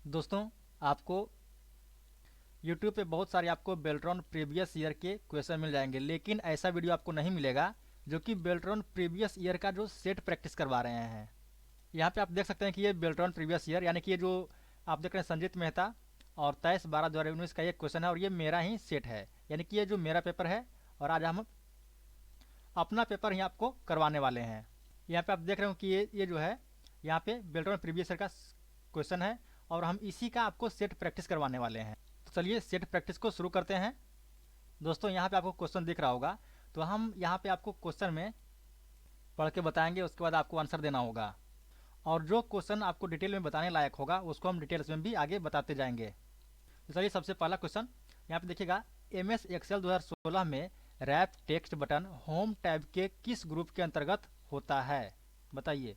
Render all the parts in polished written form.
दोस्तों, आपको YouTube पे बहुत सारे आपको बेल्ट्रॉन प्रीवियस ईयर के क्वेश्चन मिल जाएंगे, लेकिन ऐसा वीडियो आपको नहीं मिलेगा जो कि बेल्ट्रॉन प्रीवियस ईयर का जो सेट प्रैक्टिस करवा रहे हैं। यहाँ पे आप देख सकते हैं कि ये बेल्ट्रॉन प्रीवियस ईयर यानी कि ये जो आप देख रहे हैं संजीत मेहता और 23/12/2019 का ये क्वेश्चन है और ये मेरा ही सेट है, यानी कि ये जो मेरा पेपर है और आज हम अपना पेपर यहाँ आपको करवाने वाले हैं। यहाँ पे आप देख रहे हो कि ये जो है यहाँ पे बेल्ट्रॉन प्रीवियस ईयर का क्वेश्चन है और हम इसी का आपको सेट प्रैक्टिस करवाने वाले हैं। तो चलिए सेट प्रैक्टिस को शुरू करते हैं। दोस्तों, यहाँ पे आपको क्वेश्चन दिख रहा होगा, तो हम यहाँ पे आपको क्वेश्चन में पढ़ के बताएंगे, उसके बाद आपको आंसर देना होगा और जो क्वेश्चन आपको डिटेल में बताने लायक होगा उसको हम डिटेल्स में भी आगे बताते जाएंगे। तो चलिए सबसे पहला क्वेश्चन यहाँ पे देखिएगा, MS एक्सेल 2016 में wrap text button home tab के किस ग्रुप के अंतर्गत होता है? बताइए।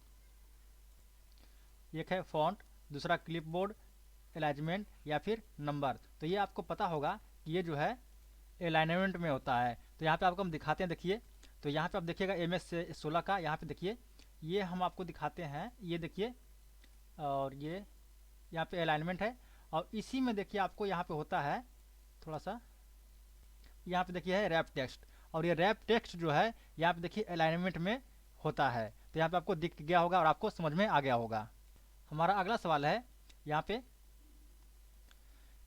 एक है फॉन्ट, दूसरा क्लिपबोर्ड, अलाइनमेंट या फिर नंबर। तो ये आपको पता होगा कि ये जो है अलाइनमेंट में होता है। तो यहाँ पे आपको हम दिखाते हैं, देखिए। तो यहाँ पे आप देखिएगा MS16 का, यहाँ पे देखिए ये हम आपको दिखाते हैं, ये देखिए, और ये यहाँ पे अलाइनमेंट है और इसी में देखिए आपको यहाँ पे होता है थोड़ा सा, यहाँ पे देखिए है रैप टेक्स्ट और ये रैप टेक्स्ट जो है यहाँ पे देखिए अलाइनमेंट में होता है। तो यहाँ पे आपको दिख गया होगा और आपको समझ में आ गया होगा। हमारा अगला सवाल है यहाँ पे,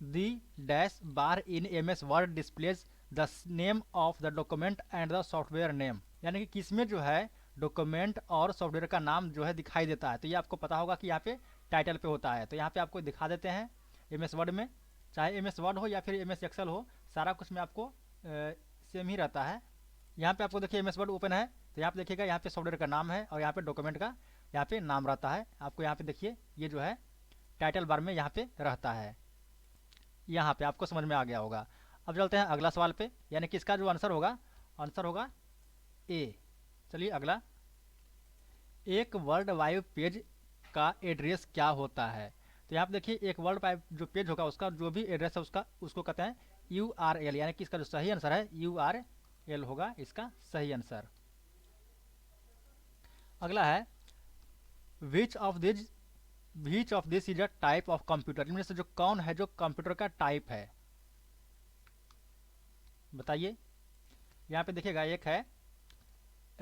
the dash bar in MS word displays the name of the document and the software name, यानी कि किसमें जो है डॉक्यूमेंट और सॉफ्टवेयर का नाम जो है दिखाई देता है। तो ये आपको पता होगा कि यहाँ पे टाइटल पे होता है। तो यहाँ पे आपको दिखा देते हैं MS वर्ड में, चाहे MS वर्ड हो या फिर MS एक्सेल हो, सारा कुछ में आपको सेम ही रहता है। यहाँ पे आपको देखिए MS वर्ड ओपन है, तो यहाँ पे देखिएगा यहाँ पे सॉफ्टवेयर का नाम है और यहाँ पे डॉक्यूमेंट का यहाँ पे नाम रहता है। आपको यहाँ पे देखिए ये जो है टाइटल बार में यहाँ पे रहता है। यहाँ पे आपको समझ में आ गया होगा। अब चलते हैं अगला सवाल पे, यानी कि इसका जो आंसर होगा, आंसर होगा ए। चलिए अगला, एक वर्ल्ड वाइड पेज का एड्रेस क्या होता है? तो यहाँ पे देखिए एक वर्ल्ड वाइड जो पेज होगा उसका जो भी एड्रेस है उसको कहते हैं URL, यानी कि इसका जो सही आंसर है URL होगा इसका सही आंसर। अगला है, which of this is a type of computer, इनमें से जो कौन है जो कंप्यूटर का टाइप है? बताइए। यहाँ पे देखिएगा एक है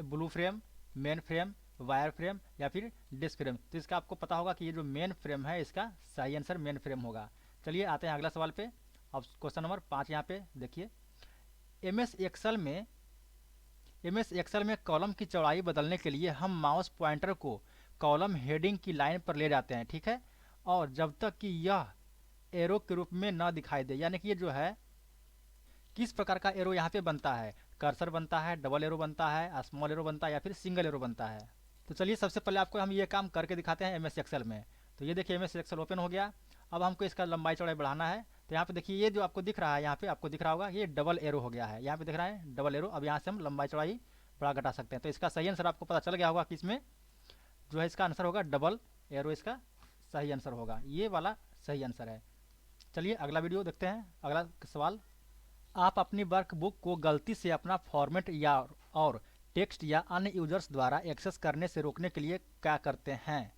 blue frame, main frame, wire frame या फिर डिस्क फ्रेम। तो इसका आपको पता होगा कि ये जो मेन फ्रेम है इसका सही आंसर मेन फ्रेम होगा। चलिए आते हैं अगला सवाल पे। अब क्वेश्चन नंबर 5 यहाँ पे देखिए, एमएस एक्सेल में कॉलम की चौड़ाई बदलने के लिए हम माउस पॉइंटर को कॉलम हेडिंग की लाइन पर ले जाते हैं, ठीक है, और जब तक कि यह एरो के रूप में न दिखाई दे, यानी कि ये जो है किस प्रकार का एरो यहाँ पे बनता है? कर्सर बनता है, डबल एरो बनता है, स्मॉल एरो बनता है या फिर सिंगल एरो बनता है? तो चलिए सबसे पहले आपको हम ये काम करके दिखाते हैं MS एक्सेल में। तो ये देखिए MS एक्सेल ओपन हो गया। अब हमको इसका लंबाई चौड़ाई बढ़ाना है। तो यहाँ पे देखिए ये जो आपको दिख रहा है, यहाँ पे आपको दिख रहा होगा ये डबल एरो हो गया है, यहाँ पे दिख रहा है डबल एरो। अब यहाँ से हम लंबाई चौड़ाई बढ़ा घटा सकते हैं। तो इसका सही आंसर आपको पता चल गया होगा कि इसमें जो है इसका आंसर होगा डबल एरो, इसका सही आंसर होगा, ये वाला सही आंसर है। चलिए अगला वीडियो देखते हैं। अगला सवाल, आप अपनी वर्कबुक को गलती से अपना फॉर्मेट या और टेक्स्ट या अन्य यूजर्स द्वारा एक्सेस करने से रोकने के लिए क्या करते हैं?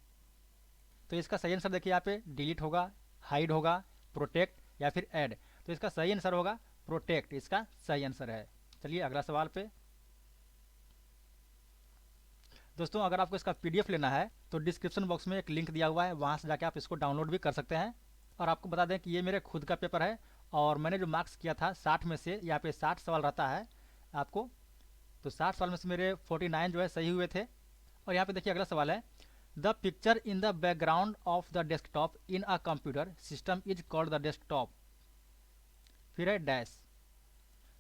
तो इसका सही आंसर देखिए यहाँ पे डिलीट होगा, हाइड होगा, प्रोटेक्ट या फिर ऐड। तो इसका सही आंसर होगा प्रोटेक्ट, इसका सही आंसर है। चलिए अगला सवाल पे। दोस्तों, अगर आपको इसका PDF लेना है तो डिस्क्रिप्शन बॉक्स में एक लिंक दिया हुआ है, वहाँ से जाके आप इसको डाउनलोड भी कर सकते हैं। और आपको बता दें कि ये मेरे खुद का पेपर है और मैंने जो मार्क्स किया था 60 में से, यहाँ पे 60 सवाल रहता है आपको, तो 60 सवाल में से मेरे 49 जो है सही हुए थे। और यहाँ पे देखिए अगला सवाल है, the picture in the background of the desktop in a computer system is called the desktop, फिर है डैश।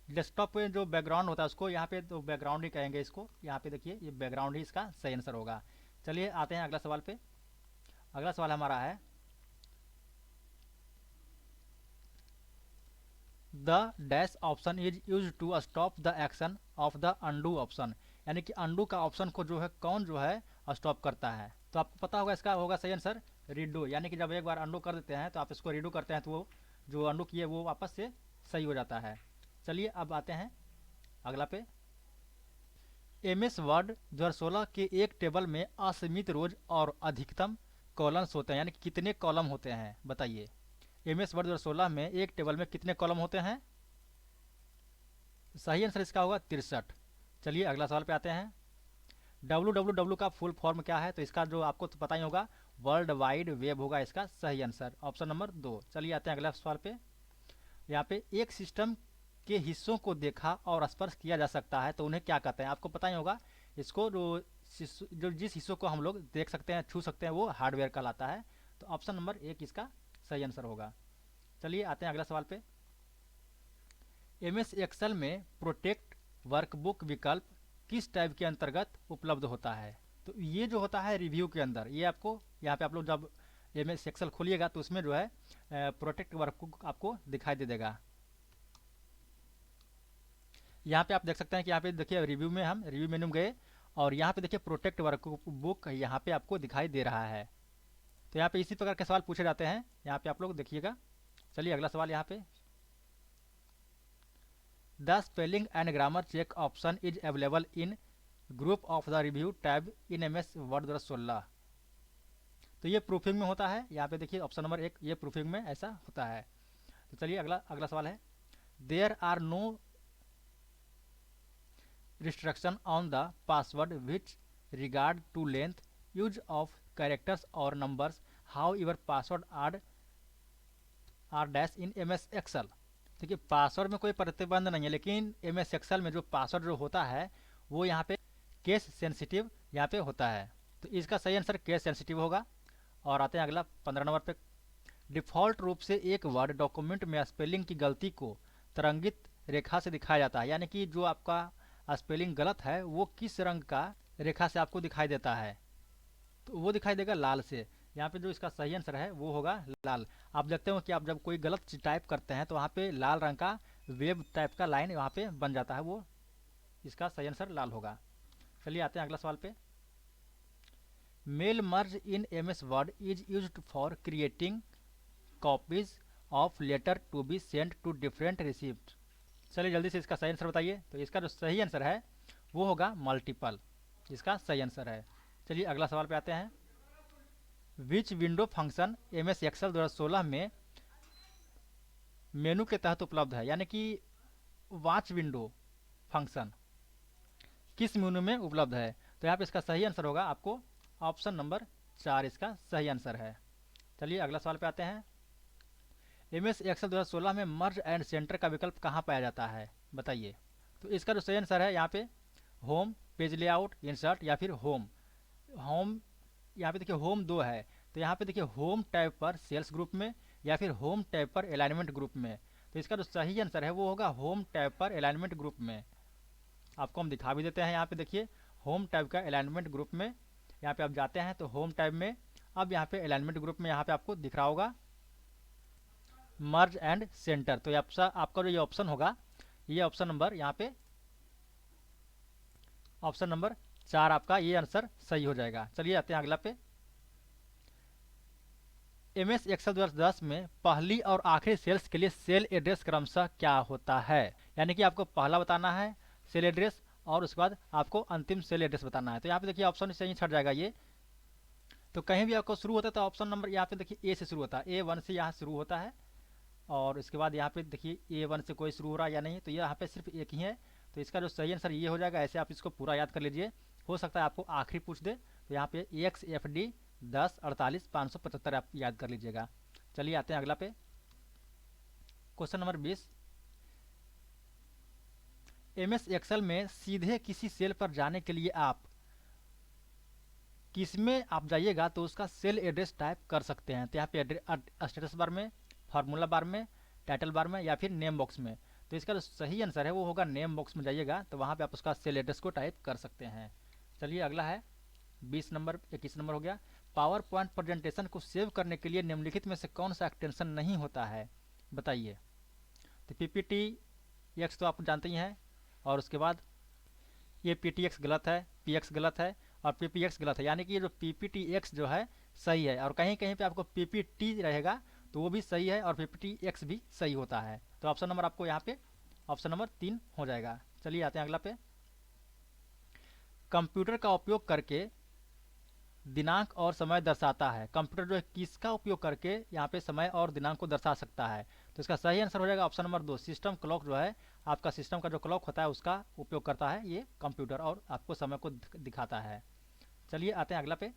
डेस्कटॉप पे जो बैकग्राउंड होता है उसको यहाँ पे तो बैकग्राउंड ही कहेंगे इसको, यहाँ पे देखिए ये बैकग्राउंड ही इसका सही आंसर होगा। चलिए आते हैं अगला सवाल पे। अगला सवाल हमारा है, the dash option is use to stop the action of the undo option, यानी कि अनडू का ऑप्शन को जो है कौन जो है स्टॉप करता है? तो आपको पता होगा इसका होगा सही आंसर रीडू, यानी कि जब एक बार अनडू कर देते हैं तो आप इसको रीडू करते हैं तो वो जो अनडू किए वो वापस से सही हो जाता है। चलिए अब आते हैं अगला पे। MS वर्ड 2016 के एक टेबल में असीमित रोज और अधिकतम कॉलम्स होते हैं, यानी कि कितने कॉलम होते हैं बताइए। एमएस वर्ड 2016 में एक टेबल में कितने कॉलम होते हैं? सही आंसर इसका होगा 63। चलिए अगला सवाल पे आते हैं। www का फुल फॉर्म क्या है? तो इसका जो आपको तो पता ही होगा, वर्ल्ड वाइड वेब होगा इसका सही आंसर, ऑप्शन नंबर 2। चलिए आते हैं अगला सवाल पे। यहाँ पे एक सिस्टम के हिस्सों को देखा और स्पर्श किया जा सकता है तो उन्हें क्या कहते हैं? आपको पता ही होगा इसको, जो जिस हिस्सों को हम लोग देख सकते हैं, छू सकते हैं, वो हार्डवेयर कहलाता है। तो ऑप्शन नंबर 1 इसका सही आंसर होगा। चलिए आते हैं अगला सवाल पे। एमएस एक्सेल में प्रोटेक्ट वर्कबुक विकल्प किस टाइप के अंतर्गत उपलब्ध होता है? तो ये जो होता है रिव्यू के अंदर, ये आपको यहाँ पे आप लोग जब एमएस एक्सेल खोलिएगा तो उसमें जो है प्रोटेक्ट वर्कबुक आपको दिखाई दे देगा। यहाँ पे आप देख सकते हैं कि यहाँ पे देखिए रिव्यू में हम रिव्यू मेनू में गए और यहाँ पे देखिए प्रोटेक्ट वर्कबुक यहाँ पे आपको दिखाई दे रहा है। तो यहाँ पे इसी प्रकार के सवाल पूछे जाते हैं, यहाँ पे आप लोग देखिएगा। चलिए अगला सवाल यहाँ पे। The spelling and grammar check option is available in group of the review tab in MS Word 2016। तो ये प्रूफिंग में होता है, यहाँ पे देखिए ऑप्शन नंबर 1 ये प्रूफिंग में ऐसा होता है। तो चलिए अगला अगला सवाल है। There are no restriction on the password which regard to length use of characters or numbers how your password are dash in MS Excel. देखिए पासवर्ड में कोई प्रतिबंध नहीं है, लेकिन एमएस एक्सेल में जो पासवर्ड जो होता है वो यहाँ पे केस सेंसिटिव यहाँ पे होता है। तो इसका सही आंसर केस सेंसिटिव होगा। और आते हैं अगला 15 नंबर पे। डिफ़ॉल्ट रूप से एक वर्ड डॉक्यूमेंट में स्पेलिंग की गलती को तरंगित रेखा से दिखाया जाता है, यानी कि जो आपका स्पेलिंग गलत है वो किस रंग का रेखा से आपको दिखाई देता है? तो वो दिखाई देगा लाल से। यहाँ पे जो इसका सही आंसर है वो होगा लाल। आप देखते हो कि आप जब कोई गलत चीज टाइप करते हैं तो वहाँ पे लाल रंग का वेब टाइप का लाइन वहाँ पे बन जाता है, वो इसका सही आंसर लाल होगा। चलिए आते हैं अगला सवाल पे। Mail merge in MS Word is used for creating copies of letter to be send to different receipt. चलिए जल्दी से इसका सही आंसर बताइए। तो इसका जो सही आंसर है वो होगा मल्टीपल, इसका सही आंसर है। चलिए अगला सवाल पे आते हैं। विच विंडो फंक्शन एमएस एक्सेल 2016 में मेनू के तहत उपलब्ध है, यानी कि वॉच विंडो फंक्शन किस मेनू में उपलब्ध है? तो यहाँ पे इसका सही आंसर होगा आपको ऑप्शन नंबर 4 इसका सही आंसर है। चलिए अगला सवाल पे आते हैं। एमएस एक्सेल 2016 में मर्ज एंड सेंटर का विकल्प कहाँ पाया जाता है बताइए? तो इसका जो सही आंसर है यहाँ पे होम, पेज लेआउट, इंसर्ट या फिर होम। होम यहाँ पे देखिए होम 2 है, तो यहाँ पे देखिए होम टैब पर सेल्स ग्रुप में या फिर होम टैब पर अलाइनमेंट ग्रुप में। तो इसका जो सही आंसर है वो होगा होम टैब पर अलाइनमेंट ग्रुप में। आपको हम दिखा भी देते हैं, यहाँ पे देखिए होम टैब का अलाइनमेंट ग्रुप में, यहाँ पे आप जाते हैं तो होम टैब में, अब यहाँ पे अलाइनमेंट ग्रुप में यहाँ पे आपको दिख रहा होगा मर्ज एंड सेंटर। तो आपका जो ये ऑप्शन होगा, ये ऑप्शन नंबर यहाँ पे ऑप्शन नंबर 4 आपका ये आंसर सही हो जाएगा। चलिए आते हैं अगला पे। एमएस एक्सेल 2010 में पहली और आखिरी सेल्स के लिए सेल एड्रेस क्रमशः क्या होता है? यानी कि आपको पहला बताना है सेल एड्रेस और उसके बाद आपको अंतिम सेल एड्रेस बताना है। तो यहाँ पे देखिए ऑप्शन से ही छट जाएगा ये। तो कहीं भी आपको शुरू होता है तो ऑप्शन नंबर यहाँ पे देखिए ए से शुरू होता है, A1 से यहाँ शुरू होता है। और इसके बाद यहाँ पे देखिए A1 से कोई शुरू हो रहा है या नहीं, तो यहाँ पे सिर्फ एक ही है। तो इसका जो सही आंसर ये हो जाएगा। ऐसे आप इसको पूरा याद कर लीजिए, हो सकता है आपको आखिरी पूछ दे। तो यहाँ पे XFD 10 48 575 आप याद कर लीजिएगा। चलिए आते हैं अगला पे। Question number 20। एमएस एक्सेल में सीधे किसी सेल पर जाने के लिए आप किसमें आप जाइएगा तो उसका सेल एड्रेस टाइप कर सकते हैं। तो यहाँ पे स्टेटस बार में, फार्मूला बार में, टाइटल बार में या फिर नेम बॉक्स में। तो इसका जो सही आंसर है वो होगा नेम बॉक्स में जाइएगा, तो वहाँ पे आप उसका सेल एड्रेस को टाइप कर सकते हैं। चलिए अगला है 20 नंबर, 21 नंबर हो गया। पावर पॉइंट प्रेजेंटेशन को सेव करने के लिए निम्नलिखित में से कौन सा एक्सटेंशन नहीं होता है बताइए? तो PPTX तो आप जानते ही हैं, और उसके बाद ये PTX गलत है, PX गलत है और PPX गलत है, यानी कि ये जो PPTX जो है सही है, और कहीं कहीं पे आपको PPT रहेगा तो वो भी सही है और PPTX भी सही होता है। तो ऑप्शन नंबर आपको यहाँ पे ऑप्शन नंबर 3 हो जाएगा। चलिए आते हैं अगला पे। कंप्यूटर का उपयोग करके दिनांक और समय दर्शाता है। कंप्यूटर जो है किसका उपयोग करके यहाँ पे समय और दिनांक को दर्शा सकता है? तो इसका सही आंसर हो जाएगा ऑप्शन नंबर 2, सिस्टम क्लॉक जो है आपका सिस्टम का जो क्लॉक होता है उसका उपयोग करता है ये कंप्यूटर और आपको समय को दिखाता है। चलिए आते हैं अगला पे।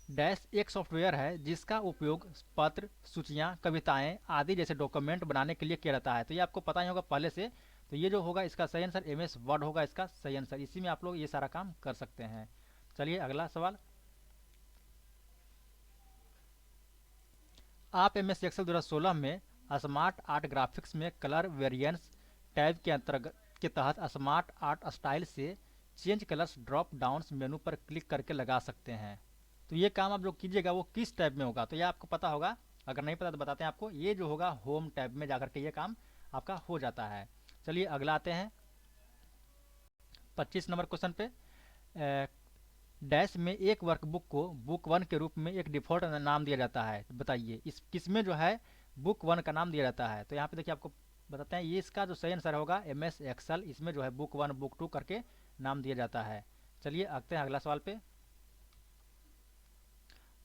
डैश एक सॉफ्टवेयर है जिसका उपयोग पत्र, सूचियां, कविताएं आदि जैसे डॉक्यूमेंट बनाने के लिए किया जाता है। तो ये आपको पता ही होगा पहले से। तो ये जो होगा इसका सही आंसर एमएस वर्ड होगा इसका सही आंसर। इसी में आप लोग ये सारा काम कर सकते हैं। चलिए अगला सवाल। आप एमएस एक्सेल 2016 में स्मार्ट आर्ट ग्राफिक्स में कलर वेरिएंस टैब के अंतर्गत के तहत स्मार्ट आर्ट स्टाइल से change colours drop down menu पर क्लिक करके लगा सकते हैं। तो ये काम आप जो कीजिएगा वो किस टैब में होगा? तो ये आपको पता होगा, अगर नहीं पता तो बताते हैं आपको। ये जो होगा होम टैब में जाकर के ये काम आपका हो जाता है। चलिए अगला आते हैं 25 नंबर क्वेश्चन पे। डैश में एक वर्कबुक को बुक 1 के रूप में एक डिफॉल्ट नाम दिया जाता है। बताइए इस किसमें जो है बुक 1 का नाम दिया जाता है? तो यहाँ पे देखिए आपको बताते हैं ये इसका जो सही आंसर होगा एमएस एक्सेल, इसमें जो है बुक 1 बुक 2 करके नाम दिया जाता है। चलिए आते हैं अगला सवाल पे।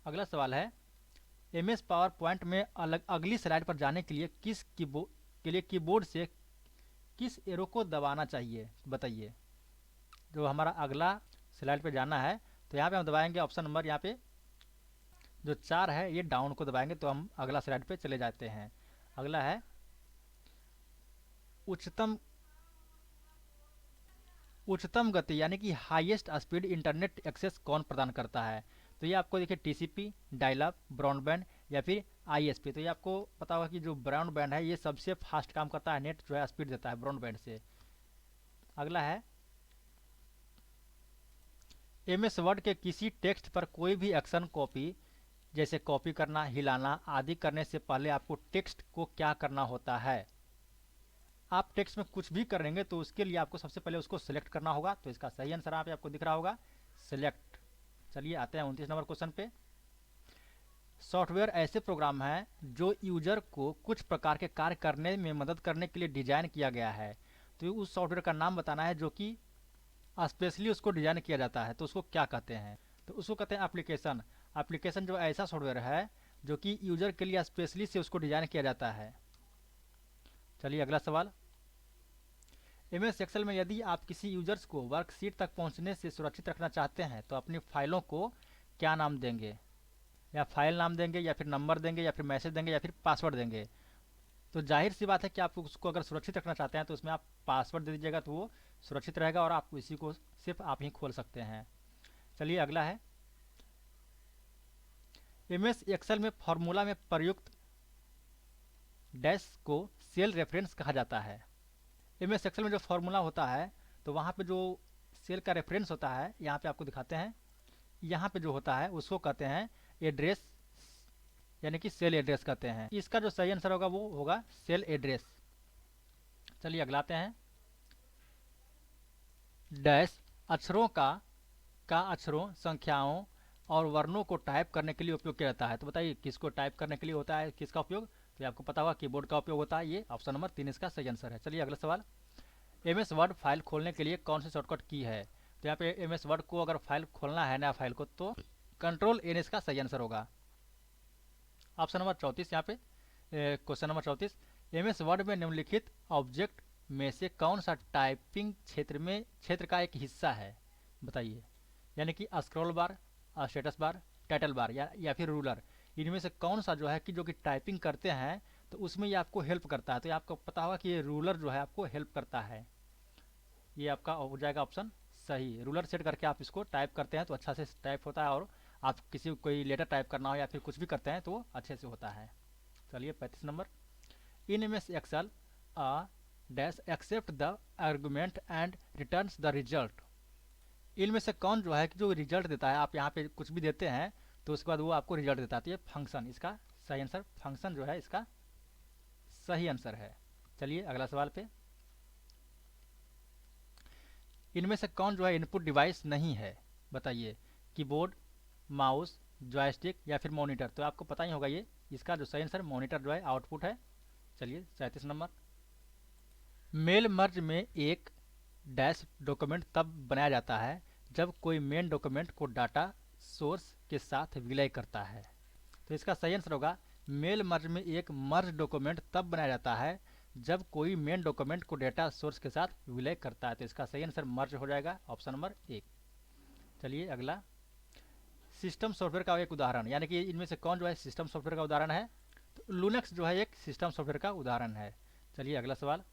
अगला सवाल है एमएस पावर पॉइंट में अगली स्लाइड पर जाने के लिए कीबोर्ड से किस एरो को दबाना चाहिए? बताइए। जो हमारा अगला स्लाइड पे जाना है तो यहाँ पे हम दबाएंगे ऑप्शन नंबर यहाँ पे जो 4 है ये डाउन को दबाएंगे तो हम अगला स्लाइड पे चले जाते हैं। अगला है उच्चतम उच्चतम गति यानी कि हाईएस्ट स्पीड इंटरनेट एक्सेस कौन प्रदान करता है? तो ये आपको देखिए टीसीपी, डायलअप, ब्रॉडबैंड या फिर आईएसपी। तो ये आपको पता होगा कि जो ब्रॉडबैंड है ये सबसे फास्ट काम करता है, नेट जो है स्पीड देता है ब्रॉडबैंड से। अगला है एमएस वर्ड के किसी टेक्स्ट पर कोई भी एक्शन कॉपी जैसे कॉपी करना, हिलाना आदि करने से पहले आपको टेक्स्ट को क्या करना होता है? आप टेक्स्ट में कुछ भी करेंगे तो उसके लिए आपको सबसे पहले उसको सिलेक्ट करना होगा। तो इसका सही आंसर यहाँ पे आपको दिख रहा होगा सिलेक्ट। चलिए आते हैं 29 नंबर क्वेश्चन पे। सॉफ्टवेयर ऐसे प्रोग्राम हैं जो यूजर को कुछ प्रकार के कार्य करने में मदद करने के लिए डिजाइन किया गया है। तो उस सॉफ्टवेयर का नाम बताना है जो कि स्पेशली उसको डिजाइन किया जाता है। तो उसको क्या कहते हैं? तो उसको कहते हैं एप्लीकेशन। एप्लीकेशन जो ऐसा सॉफ्टवेयर है जो कि यूजर के लिए स्पेशली से उसको डिजाइन किया जाता है। चलिए अगला सवाल। एमएस एक्सेल में यदि आप किसी यूजर्स को वर्कशीट तक पहुंचने से सुरक्षित रखना चाहते हैं तो अपनी फाइलों को क्या नाम देंगे? या फाइल नाम देंगे या फिर नंबर देंगे या फिर मैसेज देंगे या फिर पासवर्ड देंगे? तो जाहिर सी बात है कि आप उसको अगर सुरक्षित रखना चाहते हैं तो उसमें आप पासवर्ड दे दीजिएगा तो वो सुरक्षित रहेगा और आप इसी को सिर्फ आप ही खोल सकते हैं। चलिए अगला है एमएस एक्सेल में फॉर्मूला में प्रयुक्त डैश को सेल रेफरेंस कहा जाता है। एमएस एक्सेल में जो फॉर्मूला होता है तो वहाँ पे जो सेल का रेफरेंस होता है यहाँ पे आपको दिखाते हैं। यहाँ पे जो होता है उसको कहते हैं एड्रेस यानी कि सेल एड्रेस कहते हैं। इसका जो सही आंसर होगा वो होगा सेल एड्रेस। चलिए अगला आते हैं। डैश अक्षरों का अक्षरों, संख्याओं और वर्णों को टाइप करने के लिए उपयोग किया जाता है। तो बताइए किसको टाइप करने के लिए होता है, किसका उपयोग? तो ये आपको पता होगा कीबोर्ड का उपयोग होता है। ये ऑप्शन नंबर 3 इसका सही आंसर है। चलिए अगला सवाल। एमएस वर्ड फाइल खोलने के लिए कौन सी शॉर्टकट की है? तो यहाँ पे एमएस वर्ड को अगर फाइल खोलना है नया फाइल को तो कंट्रोल एन इसका सही आंसर होगा। ऑप्शन नंबर 34 यहाँ पे क्वेश्चन नंबर 34 एमएस वर्ड में निम्नलिखित ऑब्जेक्ट में से कौन सा टाइपिंग क्षेत्र का एक हिस्सा है? बताइए। यानी कि स्क्रॉल बार, स्टेटस बार, टाइटल बार या फिर रूलर, इनमें से कौन सा जो है कि जो कि टाइपिंग करते हैं तो उसमें ये आपको हेल्प करता है। तो ये आपको पता होगा कि ये रूलर जो है आपको हेल्प करता है। ये आपका हो जाएगा ऑप्शन सही। रूलर सेट करके आप इसको टाइप करते हैं तो अच्छा से टाइप होता है और आप किसी को कोई लेटर टाइप करना हो या फिर कुछ भी करते हैं तो वो अच्छे से होता है। चलिए 35 number. In MS Excel a dash accept the argument and returns the result. इनमें से कौन जो है कि जो रिजल्ट देता है, आप यहाँ पे कुछ भी देते हैं तो उसके बाद वो आपको रिजल्ट देता है। तो ये फंक्शन इसका सही आंसर, फंक्शन जो है इसका सही आंसर है। चलिए अगला सवाल पे। इनमें से कौन जो है इनपुट डिवाइस नहीं है? बताइए। कीबोर्ड, माउस, जॉयस्टिक या फिर मॉनिटर। तो आपको पता ही होगा ये इसका जो सही आंसर मॉनिटर जो है आउटपुट है। चलिए 37 नंबर। मेल मर्ज में एक डैश डॉक्यूमेंट तब बनाया जाता है जब कोई मेन डॉक्यूमेंट को डाटा सोर्स के साथ विलय करता है। तो इसका सही आंसर होगा मेल मर्ज में एक मर्ज डॉक्यूमेंट तब बनाया जाता है जब कोई मेन डॉक्यूमेंट को डेटा सोर्स के साथ विलय करता है। तो इसका सही आंसर मर्ज हो जाएगा, ऑप्शन नंबर 1। चलिए अगला, सिस्टम सॉफ्टवेयर का एक उदाहरण, यानी कि इनमें से कौन जो है सिस्टम सॉफ्टवेयर का उदाहरण है? तो लूनक्स जो है एक सिस्टम सॉफ्टवेयर का उदाहरण है। चलिए अगला सवाल,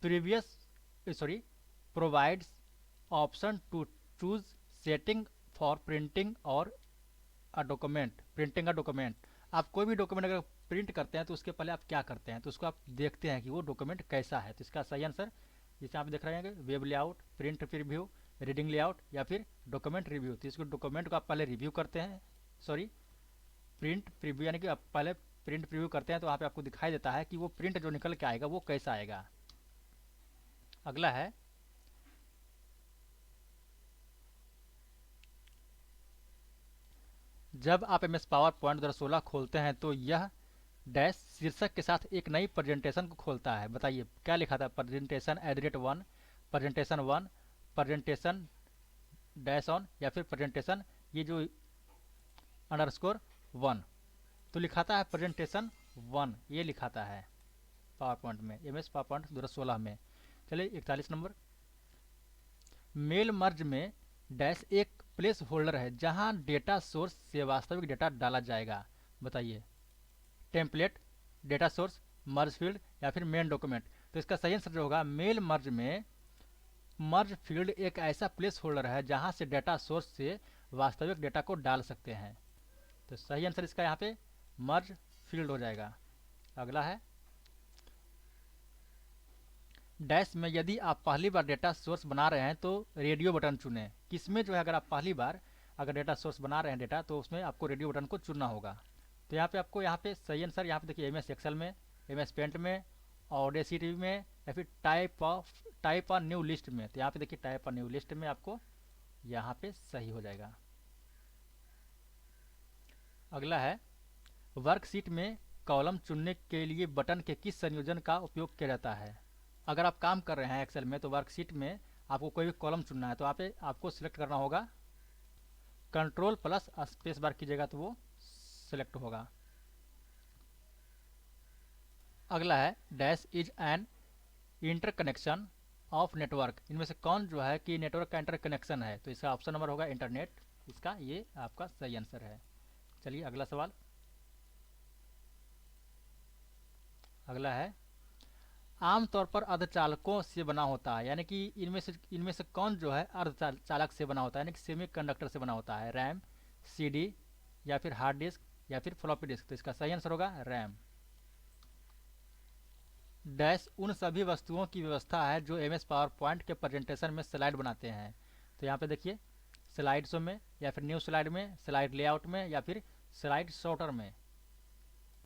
previous sorry provides option to choose setting for printing or a document, printing a document. आप कोई भी डॉक्यूमेंट अगर प्रिंट करते हैं तो उसके पहले आप क्या करते हैं? तो उसको आप देखते हैं कि वो डॉक्यूमेंट कैसा है। तो इसका सही आंसर जैसे आप देख रहे हैं web layout, print review, reading layout या फिर डॉक्यूमेंट रिव्यू। तो इसको डॉक्यूमेंट को आप पहले रिव्यू करते हैं, सॉरी प्रिंट प्रीव्यू, यानी कि आप पहले प्रिंट प्रीव्यू करते हैं तो वहाँ पे आपको दिखाई देता है कि वो प्रिंट जो निकल के आएगा वो कैसा आएगा। अगला है, जब आप एम एस पावर पॉइंट 2016 खोलते हैं तो यह डैश शीर्षक के साथ एक नई प्रेजेंटेशन को खोलता है। बताइए क्या लिखा था? Presentation @1, presentation 1, presentation dash on या फिर प्रेजेंटेशन ये जो अंडरस्कोर 1। तो लिखाता है प्रेजेंटेशन 1, ये लिखाता है पावर पॉइंट में, एम एस पावर पॉइंट 2016 में। चलिए 41 नंबर, मेल मर्ज में डैश एक प्लेस होल्डर है जहां डेटा सोर्स से वास्तविक डेटा डाला जाएगा। बताइए टेम्पलेट, डेटा सोर्स, मर्ज फील्ड या फिर मेन डॉक्यूमेंट। तो इसका सही आंसर जो होगा मेल मर्ज में मर्ज फील्ड एक ऐसा प्लेस होल्डर है जहां से डेटा सोर्स से वास्तविक डेटा को डाल सकते हैं। तो सही आंसर इसका यहाँ पे मर्ज फील्ड हो जाएगा। अगला है, डैश में यदि आप पहली बार डेटा सोर्स बना रहे हैं तो रेडियो बटन चुनें। किसमें जो है अगर आप पहली बार अगर डेटा सोर्स बना रहे हैं डेटा तो उसमें आपको रेडियो बटन को चुनना होगा। तो यहाँ पे आपको यहाँ पे सही आंसर यहाँ पे देखिए एम एस एक्सेल में, एम एस पेंट में, ऑडेसिटी में या फिर टाइप अ न्यू लिस्ट में। तो यहाँ पे देखिए टाइप अ न्यू लिस्ट में आपको यहाँ पे सही हो जाएगा। अगला है, वर्कशीट में कॉलम चुनने के लिए बटन के किस संयोजन का उपयोग किया जाता है? अगर आप काम कर रहे हैं एक्सेल में तो वर्कशीट में आपको कोई भी कॉलम चुनना है तो आपको सिलेक्ट करना होगा कंट्रोल प्लस स्पेस बार कीजिएगा तो वो सिलेक्ट होगा। अगला है, dash is an interconnection of network. इनमें से कौन जो है कि नेटवर्क का इंटरकनेक्शन है? तो इसका ऑप्शन नंबर होगा इंटरनेट, इसका ये आपका सही आंसर है। चलिए अगला सवाल, अगला है, आमतौर पर अर्धचालकों से बना होता है, यानी कि इनमें से कौन जो है अर्धचालक से बना होता है, यानी कि सेमीकंडक्टर से बना होता है? रैम, सीडी या फिर हार्ड डिस्क या फिर फ्लॉपी डिस्क। तो इसका सही आंसर होगा रैम। डैश उन सभी वस्तुओं की व्यवस्था है जो एम एस पावर पॉइंट के प्रेजेंटेशन में स्लाइड बनाते हैं। तो यहाँ पे देखिए स्लाइड शो में या फिर न्यू स्लाइड में, स्लाइड लेआउट में या फिर स्लाइड शॉर्टर में।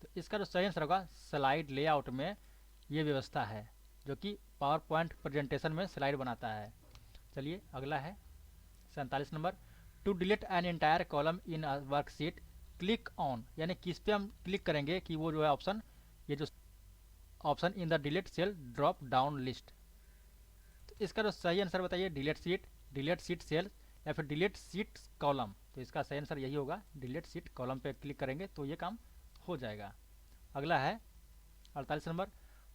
तो इसका जो सही आंसर होगा स्लाइड लेआउट में ये व्यवस्था है जो कि पावर पॉइंट प्रेजेंटेशन में स्लाइड बनाता है। चलिए अगला है 47 number, to delete an entire column in worksheet click on, यानी किस पे हम क्लिक करेंगे कि वो जो है ऑप्शन, ये जो option in the delete cell drop down list. तो इसका जो सही आंसर बताइए डिलीट सीट सेल या फिर डिलीट सीट कॉलम। तो इसका सही आंसर यही होगा, डिलीट सीट कॉलम पे क्लिक करेंगे तो ये काम हो जाएगा। अगला है 48 नंबर,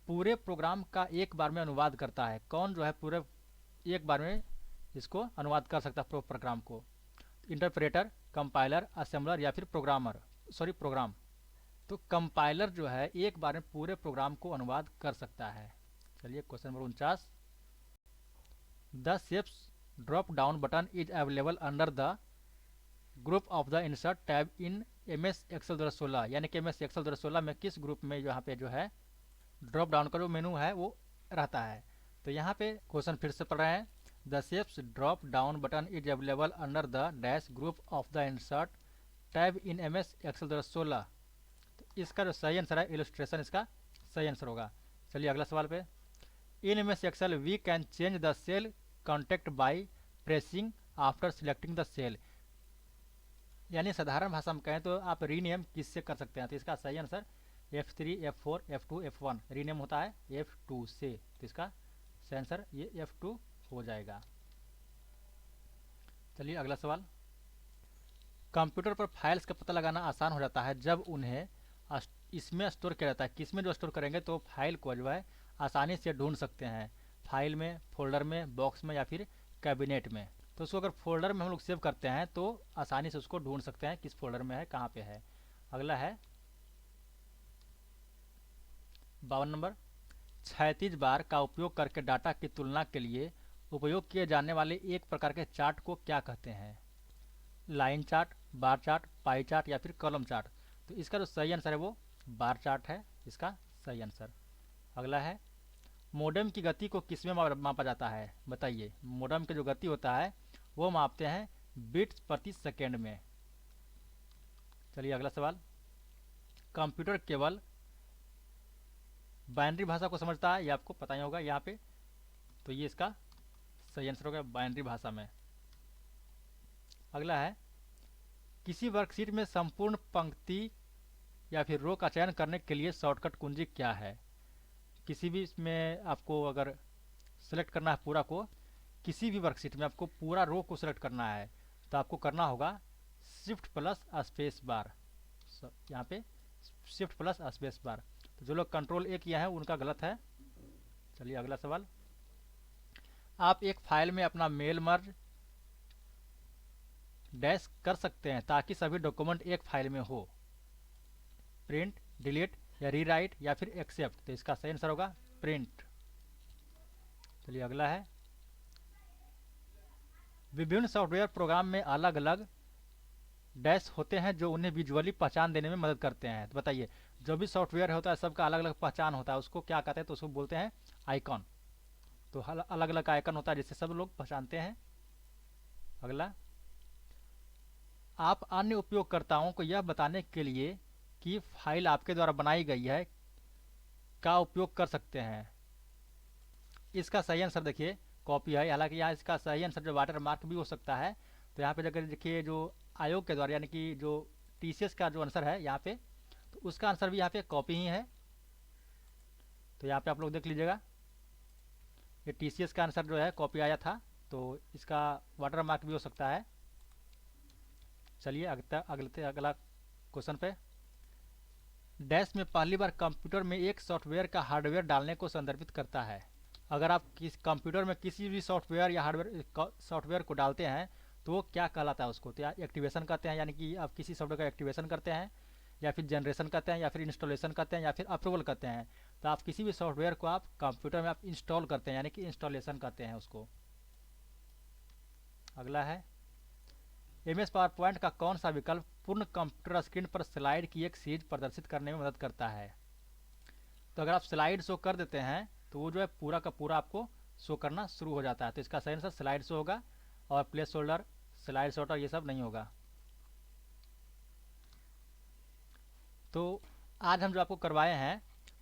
पूरे प्रोग्राम का एक बार में अनुवाद करता है। कौन जो है पूरे एक बार में इसको अनुवाद कर सकता है प्रोग्राम को? इंटरप्रेटर, कंपाइलर, असेंबलर या फिर प्रोग्राम। तो कंपाइलर जो है एक बार में पूरे प्रोग्राम को अनुवाद कर सकता है। चलिए question number 49, the shapes drop down button is available under the group of the insert tab in M S Excel 2016, यानी कि एम एस एक्सेल 2016 में किस ग्रुप में यहाँ पे जो है ड्रॉप डाउन का जो मेनू है वो रहता है? तो यहाँ पे क्वेश्चन फिर से पढ़ रहे हैं, the shapes drop down button is available under the dash group of the insert tab in M S Excel 2016। तो इसका जो सही आंसर है इलस्ट्रेशन, इसका सही आंसर होगा। चलिए अगला सवाल पे, in M S Excel we can change the cell contact by pressing after selecting the cell, यानी साधारण भाषा में कहें तो आप रीनेम किससे कर सकते हैं? तो इसका सही answer F3, F4, F2, F1 rename होता है F2 से। तो इसका सही आंसर ये F2 हो जाएगा। चलिए अगला सवाल। कंप्यूटर पर फाइल्स का पता लगाना आसान हो जाता है जब उन्हें इसमें स्टोर किया जाता है। किस में जो स्टोर करेंगे तो फाइल को जो है आसानी से ढूंढ सकते हैं, फाइल में, फोल्डर में, बॉक्स में या फिर कैबिनेट में। तो उसको अगर फोल्डर में हम लोग सेव करते हैं तो आसानी से उसको ढूंढ सकते हैं किस फोल्डर में है, कहाँ पे है। अगला है 52 नंबर। 36 बार का उपयोग करके डाटा की तुलना के लिए उपयोग किए जाने वाले एक प्रकार के चार्ट को क्या कहते हैं? Line chart, bar chart, pie chart या फिर कॉलम चार्ट। तो इसका जो सही आंसर है वो बार चार्ट है, इसका सही आंसर। अगला है मोडेम की गति को किसमें मापा जाता है? बताइए। मोडेम की जो गति होता है वो मापते हैं बिट्स प्रति सेकेंड में। चलिए अगला सवाल। कंप्यूटर केवल बाइनरी भाषा को समझता है, ये आपको पता ही होगा यहाँ पे। तो ये इसका सही आंसर होगा, बाइनरी भाषा में। अगला है किसी वर्कशीट में संपूर्ण पंक्ति या फिर रो का चयन करने के लिए शॉर्टकट कुंजी क्या है? किसी भी इसमें आपको अगर सेलेक्ट करना है पूरा को, किसी भी वर्कशीट में आपको पूरा रो को सेलेक्ट करना है तो आपको करना होगा शिफ्ट प्लस स्पेस बार। यहाँ पे शिफ्ट प्लस स्पेस बार। तो जो लोग कंट्रोल ए किया है उनका गलत है। चलिए अगला सवाल। आप एक फाइल में अपना मेल मर्ज डैश कर सकते हैं ताकि सभी डॉक्यूमेंट एक फाइल में हो। प्रिंट, डिलीट या रीराइट या फिर एक्सेप्ट। तो इसका सही आंसर होगा प्रिंट। चलिए अगला है विभिन्न सॉफ्टवेयर प्रोग्राम में अलग अलग डैश होते हैं जो उन्हें विजुअली पहचान देने में मदद करते हैं। तो बताइए, जो भी सॉफ्टवेयर होता है सबका अलग अलग पहचान होता है, उसको क्या कहते हैं? तो उसको बोलते हैं आइकॉन। तो अलग अलग आइकन होता है जिससे सब लोग पहचानते हैं। अगला, आप अन्य उपयोगकर्ताओं को यह बताने के लिए कि फाइल आपके द्वारा बनाई गई है का उपयोग कर सकते हैं। इसका सही आंसर देखिए कॉपी है। हालांकि यहाँ इसका सही आंसर जो वाटर मार्क भी हो सकता है। तो यहाँ पे जाकर देखिए जो आयोग के द्वारा यानी कि जो टीसीएस का जो आंसर है यहाँ पे, तो उसका आंसर भी यहाँ पे कॉपी ही है। तो यहाँ पे आप लोग देख लीजिएगा, ये टीसीएस का आंसर जो है कॉपी आया था, तो इसका वाटर मार्क भी हो सकता है। चलिए अगला क्वेश्चन पे। डैश में पहली बार कंप्यूटर में एक सॉफ्टवेयर का हार्डवेयर डालने को संदर्भित करता है। अगर आप किस कंप्यूटर में किसी भी सॉफ्टवेयर या हार्डवेयर सॉफ्टवेयर को डालते हैं तो वो क्या कहलाता है? उसको तो एक्टिवेशन कहते हैं, यानी कि आप किसी सॉफ्टवेयर का एक्टिवेशन करते हैं, या फिर जनरेशन करते हैं, या फिर इंस्टॉलेशन करते हैं, या फिर अप्रूवल करते हैं। तो आप किसी भी सॉफ्टवेयर को आप कंप्यूटर में आप इंस्टॉल करते हैं, यानी कि इंस्टॉलेशन करते हैं उसको। अगला है एमएस पावर पॉइंट का कौन सा विकल्प पूर्ण कंप्यूटर स्क्रीन पर स्लाइड की एक सीरीज प्रदर्शित करने में मदद करता है? तो अगर आप स्लाइड शो कर देते हैं तो वो जो है पूरा का पूरा आपको शो करना शुरू हो जाता है। तो इसका सही आंसर स्लाइड शो होगा, और प्लेस होल्डर, स्लाइड शॉटर ये सब नहीं होगा। तो आज हम जो आपको करवाए हैं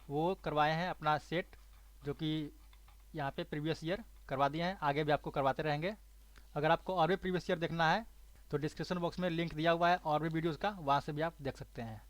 वो करवाए हैं अपना सेट, जो कि यहाँ पे प्रीवियस ईयर करवा दिए हैं, आगे भी आपको करवाते रहेंगे। अगर आपको और भी प्रीवियस ईयर देखना है तो डिस्क्रिप्शन बॉक्स में लिंक दिया हुआ है और भी वीडियोज़ का, वहाँ से भी आप देख सकते हैं।